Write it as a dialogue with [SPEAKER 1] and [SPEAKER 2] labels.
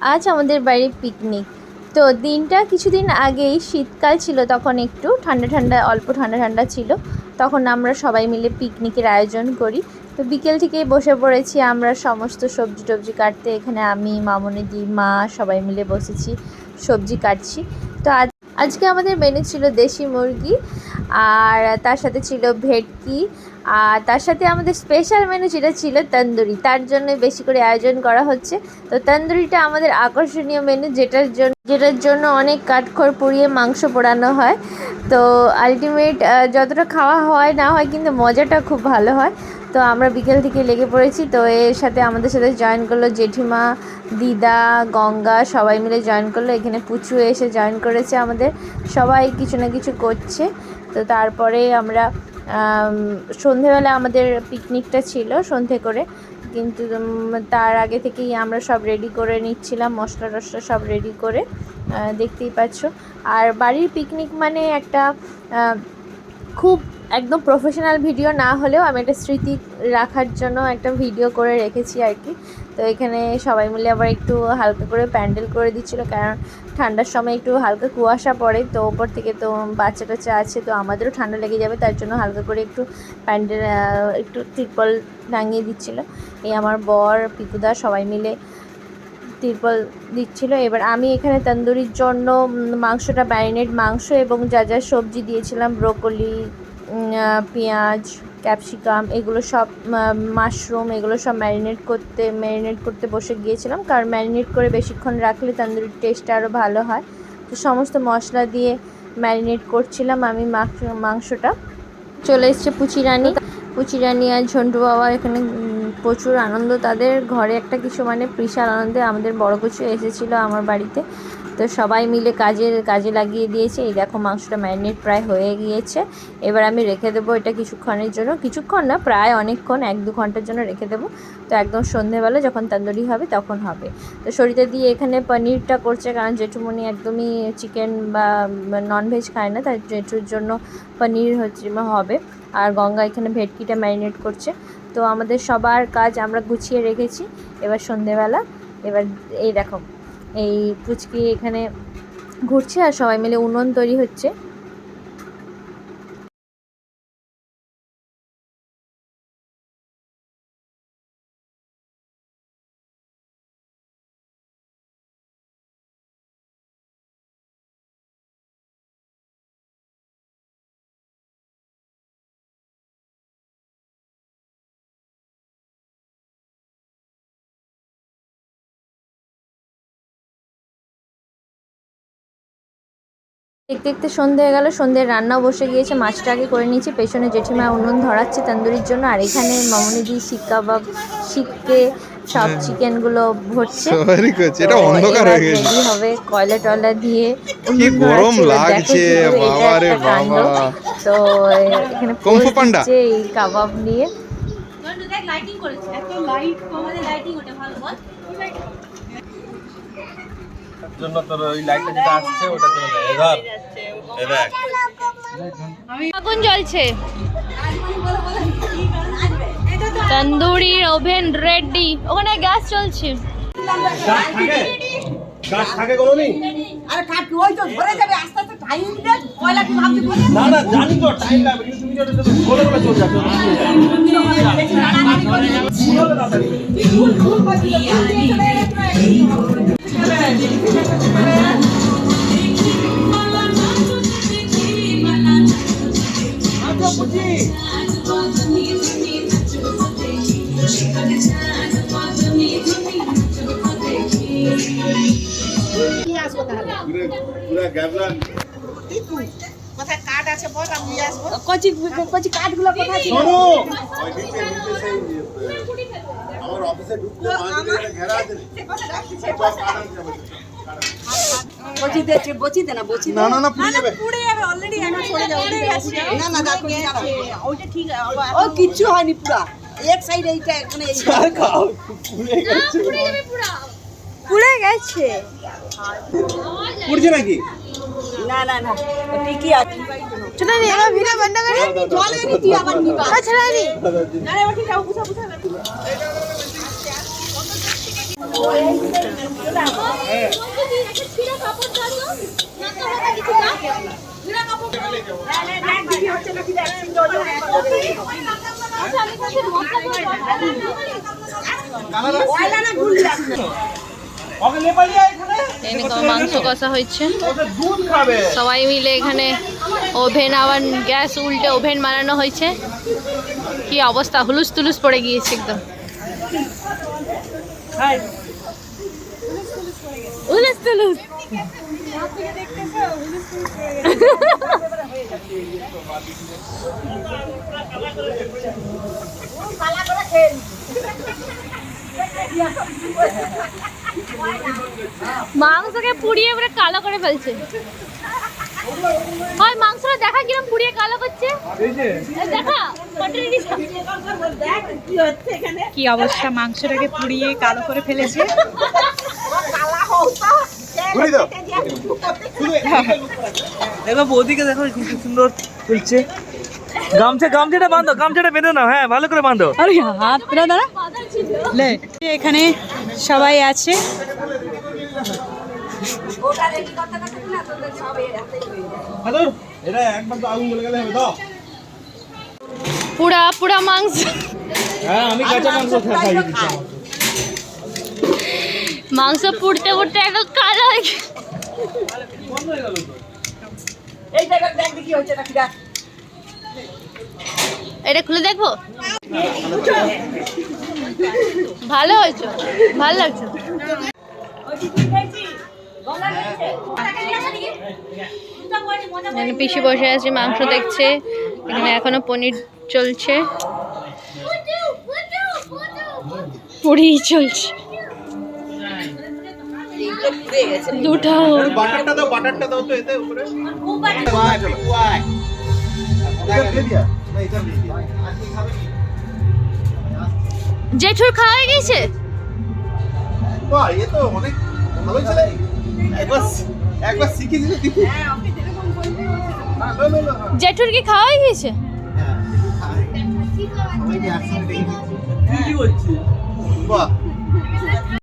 [SPEAKER 1] আজ আমাদের বাড়ির পিকনিক। তো দিনটা কিছুদিন আগেই শীতকাল ছিল, তখন একটু ঠান্ডা ঠান্ডা, অল্প ঠান্ডা ঠান্ডা ছিল। তখন আমরা সবাই মিলে পিকনিকের আয়োজন করি। তো বিকেল থেকেই বসে পড়েছি আমরা সমস্ত সবজি টবজি কাটতে। এখানে আমি, মামনিদি, মা সবাই মিলে বসেছি, সবজি কাটছি। তো আজকে আমাদের মেনু ছিল দেশি মুরগি, আর তার সাথে ছিল ভেটকি, আর তার সাথে আমাদের স্পেশাল মেনু যেটা ছিল তন্দুরি। তার জন্য বেশি করে আয়োজন করা হচ্ছে। তো তন্দুরিটা আমাদের আকর্ষণীয় মেনু, যেটার জন্য অনেক কাঠখড় পুড়িয়ে মাংস পোড়ানো হয়। তো আলটিমেট যতটা খাওয়া হয় না হয়, কিন্তু মজাটা খুব ভালো হয়। তো আমরা বিকেল থেকে লেগে পড়েছি। তো এর সাথে আমাদের সাথে জয়েন করলো জেঠিমা, দিদা, গঙ্গা, সবাই মিলে জয়েন করলো। এখানে পুচু এসে জয়েন করেছে আমাদের। সবাই কিছু না কিছু করছে। তো তারপরে আমরা সন্ধেবেলা আমাদের পিকনিকটা ছিল সন্ধে করে, কিন্তু তার আগে থেকেই আমরা সব রেডি করে নিচ্ছিলাম, মশলা টশলা সব রেডি করে, দেখতেই পাচ্ছ। আর বাড়ির পিকনিক মানে একটা খুব একদম প্রফেশনাল ভিডিও না হলেও আমি একটা স্মৃতি রাখার জন্য একটা ভিডিও করে রেখেছি আর কি। তো এখানে সবাই মিলে আবার একটু হালকা করে প্যান্ডেল করে দিচ্ছিলো, কারণ ঠান্ডার সময় একটু হালকা কুয়াশা পড়ে, তো ওপর থেকে তো বাচ্চা টাচ্চা আছে, তো আমাদেরও ঠান্ডা লেগে যাবে, তার জন্য হালকা করে একটু প্যান্ডেল, একটু তিরপল টাঙিয়ে দিচ্ছিলো। এই আমার বর, পিকুদা সবাই মিলে তিরপল দিচ্ছিলো। এবার আমি এখানে তন্দুরির জন্য মাংসটা, ম্যারিনেট মাংস এবং যা যা সবজি দিয়েছিলাম, ব্রোকলি, পেঁয়াজ, ক্যাপসিকাম, এগুলো সব, মাশরুম, এগুলো সব ম্যারিনেট করতে বসে গিয়েছিলাম, কারণ ম্যারিনেট করে বেশিক্ষণ রাখলে তন্দুরির টেস্টটা আরও ভালো হয়। তো সমস্ত মশলা দিয়ে ম্যারিনেট করছিলাম আমি মাংসটা। চলে এসছে পুচি রানী আর ঝন্টু বাবা। এখানে প্রচুর আনন্দ তাদের ঘরে, একটা কিছু মানে বিশাল আনন্দে। আমাদের বড় কিছু এসেছিলো আমার বাড়িতে, তো সবাই মিলে কাজে লাগিয়ে দিয়েছে। এই দেখো মাংসটা ম্যারিনেট প্রায় হয়ে গিয়েছে। এবার আমি রেখে দেবো এটা কিছুক্ষণের জন্য, কিছুক্ষণ না, প্রায় অনেকক্ষণ, 1-2 ঘন্টার জন্য রেখে দেবো। তো একদম সন্ধেবেলা যখন তন্দুরি হবে তখন হবে। তো সরিতা দিয়ে এখানে পনিরটা করছে, কারণ জেঠুমনি একদমই চিকেন বা ননভেজ খায় না, তাই জেঠুর জন্য পনির হবে। আর গঙ্গা এখানে ভেটকিটা ম্যারিনেট করছে। তো আমাদের সবার কাজ আমরা গুছিয়ে রেখেছি। এবার সন্ধেবেলা, এবার এই দেখো এই পুচকি এখানে ঘুরছে, আর সবাই মিলে উনুন তৈরি হচ্ছে। দেখতে দেখতে সন্ধে হয়ে গেল, সন্ধ্যের রান্নাও বসে গিয়েছে। মাছটা আগে করে নিয়েছি, পেছনে জেঠিমা উনুন ধরাচ্ছে তন্দুরির জন্য, আর এখানে মামুনিদি শিক কাবাব শিখকে সব চিকেনগুলো ভরছে। এটা অন্ধকার হয়ে গেছে, রেডি হবে কয়লা টয়লা দিয়ে, উনুন ধরাচ্ছে। দেখো শুধু এটা একটা কাণ্ড। তো এখানে পোজ দিচ্ছে এই কাবাব নিয়ে।
[SPEAKER 2] জন্য তোর ওই লাইটটা যেটা আসছে ওটার জন্য এধার দেখ
[SPEAKER 1] আগুন জ্বলছে, তন্দুরির ওভেন রেডি, ওখানে গ্যাস চলছে।
[SPEAKER 2] গাছ থাকে কোনোদিন?
[SPEAKER 3] আরে কাট ওই তো ধরে যাবে আস্তে আস্তে, টাইম দে, কয়লা কি ভাবতে বলে
[SPEAKER 2] না না জানি তো টাইম লাগবে, কিন্তু তুমি যেটা বলে বলে চলে যাবে।
[SPEAKER 3] কোথায় কাট আছে বল, আমি নিয়ে আসবো। কচি কাটগুলো কোথায় ছিল?
[SPEAKER 2] আমার অফিসে ঢুকতে মাঝে ঘেরা আছে
[SPEAKER 3] বচি দে না পুড়ে যাবে। পুড়ে যাবে অলরেডি, এখন সরে যাও। না না দেখো ওইটা ঠিক, ও কিচ্ছু হয়নি, পুরা এক সাইড এইটা এখানে পুড়ে গেছে।
[SPEAKER 2] পুড়ছে নাকি?
[SPEAKER 3] না না না ঠিকই আছে। চলো রে, এবার ভিডিও বন্ধ করে জলে নি, তুই আবার নিবা। আচ্ছা রে না রে, ওটা যাও, বুঝা ওইলা না গুলি আছে
[SPEAKER 1] এখানে মাংস কষা হচ্ছে,
[SPEAKER 2] দুধ খাবে।
[SPEAKER 1] সবাই মিলে এখানে ওভেন, আবার গ্যাস উল্টে ওভেন বানানো হয়েছে। কি অবস্থা, হুলুস তুলুস পড়ে গিয়েছে একদম। হুলুস তুলুস। মাংসকে পুড়িয়ে পুরো কালো করে ফেলছে। হয় মাংসটা দেখা কিরম পুড়িয়ে কালো করছে, দেখা
[SPEAKER 4] কি অবস্থা, মাংসটাকে পুড়িয়ে কালো করে ফেলেছে।
[SPEAKER 5] দেখো বৌদিকে দেখো কি সুন্দর তুলছে। গামছাটা বাঁধো, গামছাটা বেঁধে নাও। হ্যাঁ, ভালো করে বাঁধো।
[SPEAKER 4] আরে হাত দাঁড়া লে, এখানে সবাই আছে।
[SPEAKER 2] এটা একবার তো আগুন জ্বলে গেলে হবে তো।
[SPEAKER 1] পুরা পুরা মাংস।
[SPEAKER 2] হ্যাঁ, আমি কাঁচা মাংস খাইয়ে দিচ্ছি।
[SPEAKER 1] মাংস পুড়তে পুড়তে একদম কালো হয়ে গেছে।
[SPEAKER 3] এই জায়গা দেখ কি হচ্ছে নাকি দেখ।
[SPEAKER 1] এটা খুলে দেখবো। ভালো হয়েছে, ভালো লাগছে। এখানে পিসি বসে আছে, মাংস দেখছে। এখানে এখনো পনির চলছে, পুরি চলছে। দুটো
[SPEAKER 2] বাটারটা দাও তো এতে উপরে।
[SPEAKER 1] জেঠুর খাওয়া হয়ে গেছে।
[SPEAKER 2] বাহ, এ তো অনেক ভালো ছেলে। একবার শিখে দিলে দিবি।
[SPEAKER 1] জেঠুর কি খাওয়া হয়ে গেছে?
[SPEAKER 5] কি হচ্ছে?
[SPEAKER 2] বাহ,